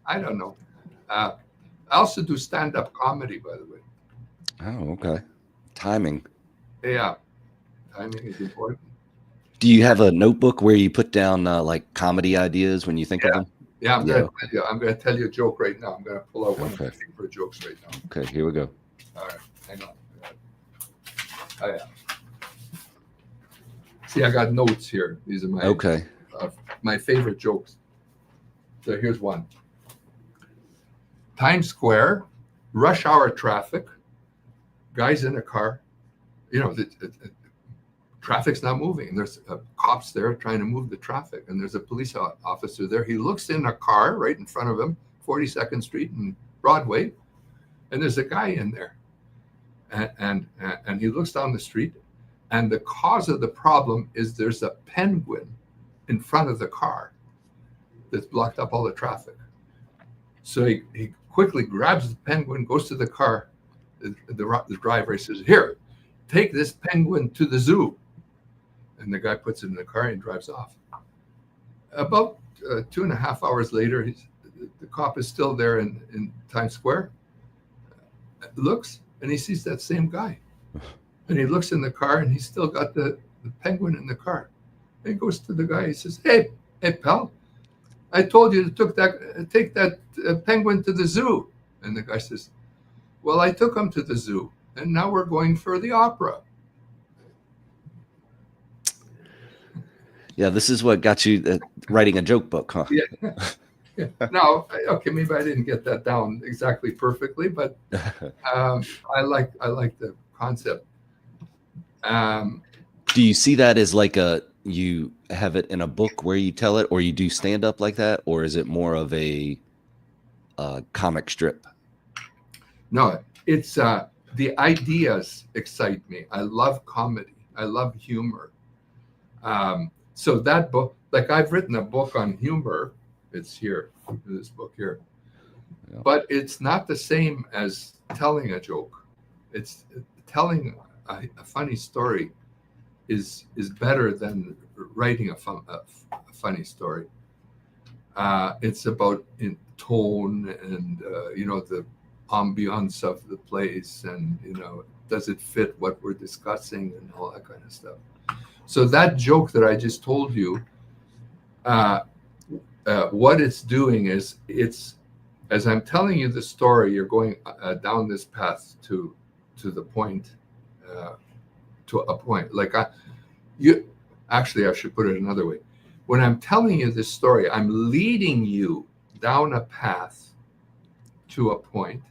I don't know. I also do stand-up comedy, by the way. Oh, okay. Timing. Yeah, timing is important. Do you have a notebook where you put down like comedy ideas when you think of Yeah, them? yeah. Yeah. I'm gonna tell you a joke right now. I'm gonna pull out one of my Okay. favorite jokes right now. Okay. Here we go. All right, hang on. Oh yeah. See, I got notes here. These are Okay. my favorite jokes. So here's one. Times Square, rush hour traffic. Guys in a car. You know, traffic's not moving. There's cops there trying to move the traffic, and there's a police officer there. He looks in a car right in front of him, 42nd Street and Broadway, and there's a guy in there, and he looks down the street, and the cause of the problem is there's a penguin in front of the car that's blocked up all the traffic. So he quickly grabs the penguin, goes to the car. The driver says, "Here, take this penguin to the zoo." And the guy puts it in the car and drives off. About 2.5 hours later, the cop is still there in Times Square. Looks, and he sees that same guy. And he looks in the car, and he's still got the penguin in the car. And he goes to the guy. He says, hey, pal, I told you to take that penguin to the zoo." And the guy says, "Well, I took him to the zoo, and now we're going for the opera." Yeah, this is what got you writing a joke book, huh? Yeah. Yeah. Now, okay, maybe I didn't get that down exactly perfectly, but I like the concept. Do you see that as like you have it in a book where you tell it, or you do stand up like that, or is it more of a comic strip? No, it's the ideas excite me. I love comedy. I love humor. So that book, like I've written a book on humor. It's here, this book here. Yeah. But it's not the same as telling a joke. It's telling a funny story is better than writing a funny story. It's about in tone and the ambiance of the place, and does it fit what we're discussing and all that kind of stuff. So that joke that I just told you, what it's doing is as I'm telling you the story, you're going down this path to the point, to a point. Like actually, I should put it another way. When I'm telling you this story, I'm leading you down a path to a point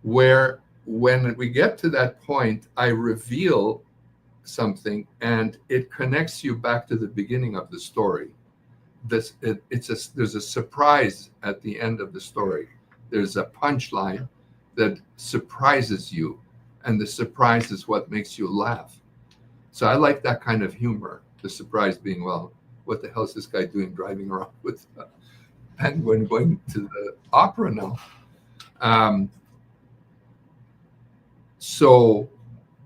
where, when we get to that point, I reveal something and it connects you back to the beginning of the story. There's a surprise at the end of the story. There's a punchline that surprises you, and the surprise is what makes you laugh. So I like that kind of humor. The surprise being, well, what the hell is this guy doing driving around with a penguin going to the opera now? So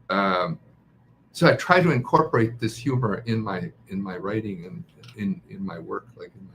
I try to incorporate this humor in my writing and in my work, like in my